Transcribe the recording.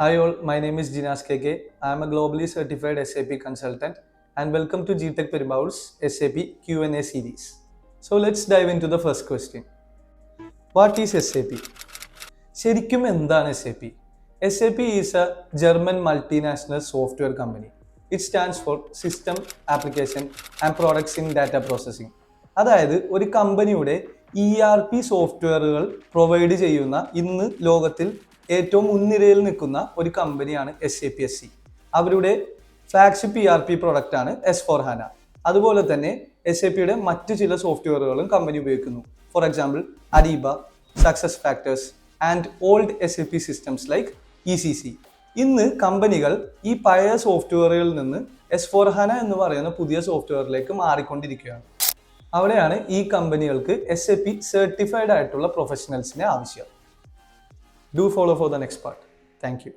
Hi all, my name is Jinas KK. I am a globally certified SAP consultant and welcome to GTech Perumbavoor's SAP Q&A series. So let's dive into the first question. What is SAP? ശരിക്കും എന്താണ് SAP? SAP is a German multinational software company. It stands for System, Application and Products in Data Processing. അതായത് ഒരു കമ്പനിയുടെ ERP സോഫ്റ്റ്വെയറുകൾ provide ചെയ്യുന്ന ഇന്ന് ലോകത്തിൽ ഏറ്റവും മുൻനിരയിൽ നിൽക്കുന്ന ഒരു കമ്പനിയാണ് SAPSC. അവരുടെ ഫ്ലാഗ്ഷിപ്പ് ERP പ്രൊഡക്റ്റ് ആണ് S4HANA. അതുപോലെ തന്നെ SAPയുടെ മറ്റ് ചില സോഫ്റ്റ്വെയറുകളും കമ്പനി ഉപയോഗിക്കുന്നു. For example Ariba, success factors and old SAP systems like ECC. ഇന്ന് കമ്പനികൾ ഈ പഴയ സോഫ്റ്റ്വെയറുകളിൽ നിന്ന് S4HANA എന്ന് പറയുന്ന പുതിയ സോഫ്റ്റ്വെയറിലേക്ക് മാറിക്കൊണ്ടിരിക്കുകയാണ്. അവിടെയാണ് ഈ കമ്പനികൾക്ക് SAP സർട്ടിഫൈഡ് ആയിട്ടുള്ള പ്രൊഫഷണൽസിനെ ആവശ്യം. Do follow for the next part. Thank you.